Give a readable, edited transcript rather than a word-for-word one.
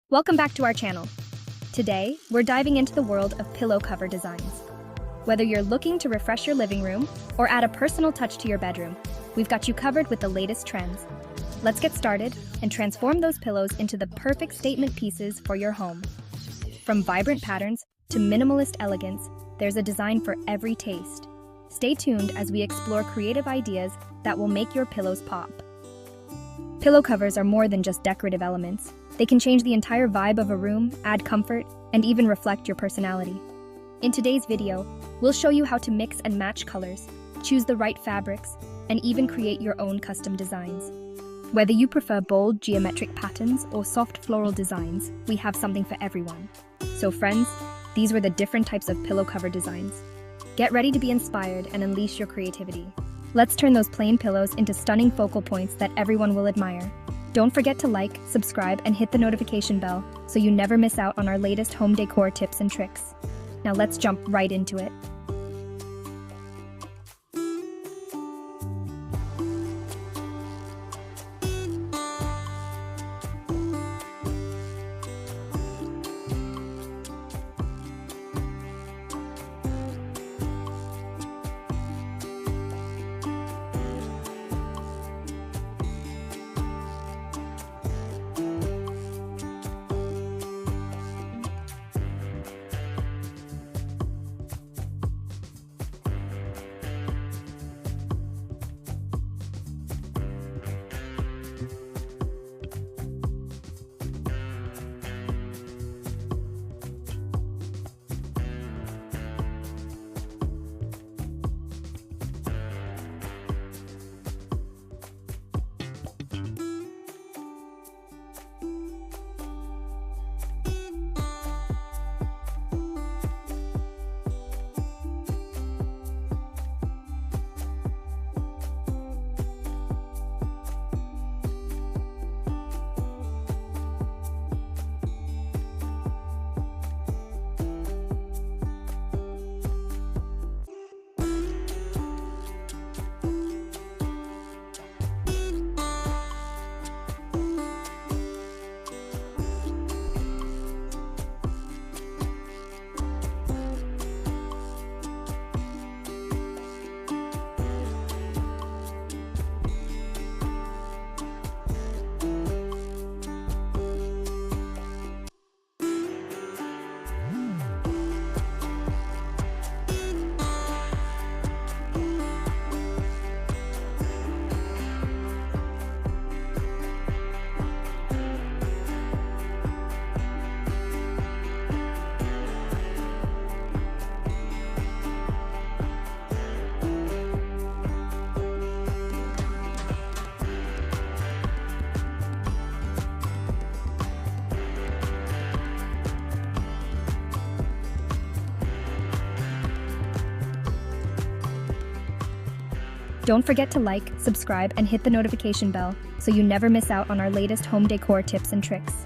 Welcome back to our channel. Today, we're diving into the world of pillow cover designs. Whether you're looking to refresh your living room or add a personal touch to your bedroom, we've got you covered with the latest trends. Let's get started and transform those pillows into the perfect statement pieces for your home. From vibrant patterns to minimalist elegance, there's a design for every taste. Stay tuned as we explore creative ideas that will make your pillows pop. Pillow covers are more than just decorative elements. They can change the entire vibe of a room, add comfort, and even reflect your personality. In today's video, we'll show you how to mix and match colors, choose the right fabrics, and even create your own custom designs. Whether you prefer bold geometric patterns or soft floral designs, we have something for everyone. So friends, these were the different types of pillow cover designs. Get ready to be inspired and unleash your creativity. Let's turn those plain pillows into stunning focal points that everyone will admire. Don't forget to like, subscribe, and hit the notification bell so you never miss out on our latest home decor tips and tricks. Now let's jump right into it. Don't forget to like, subscribe, and hit the notification bell so you never miss out on our latest home decor tips and tricks.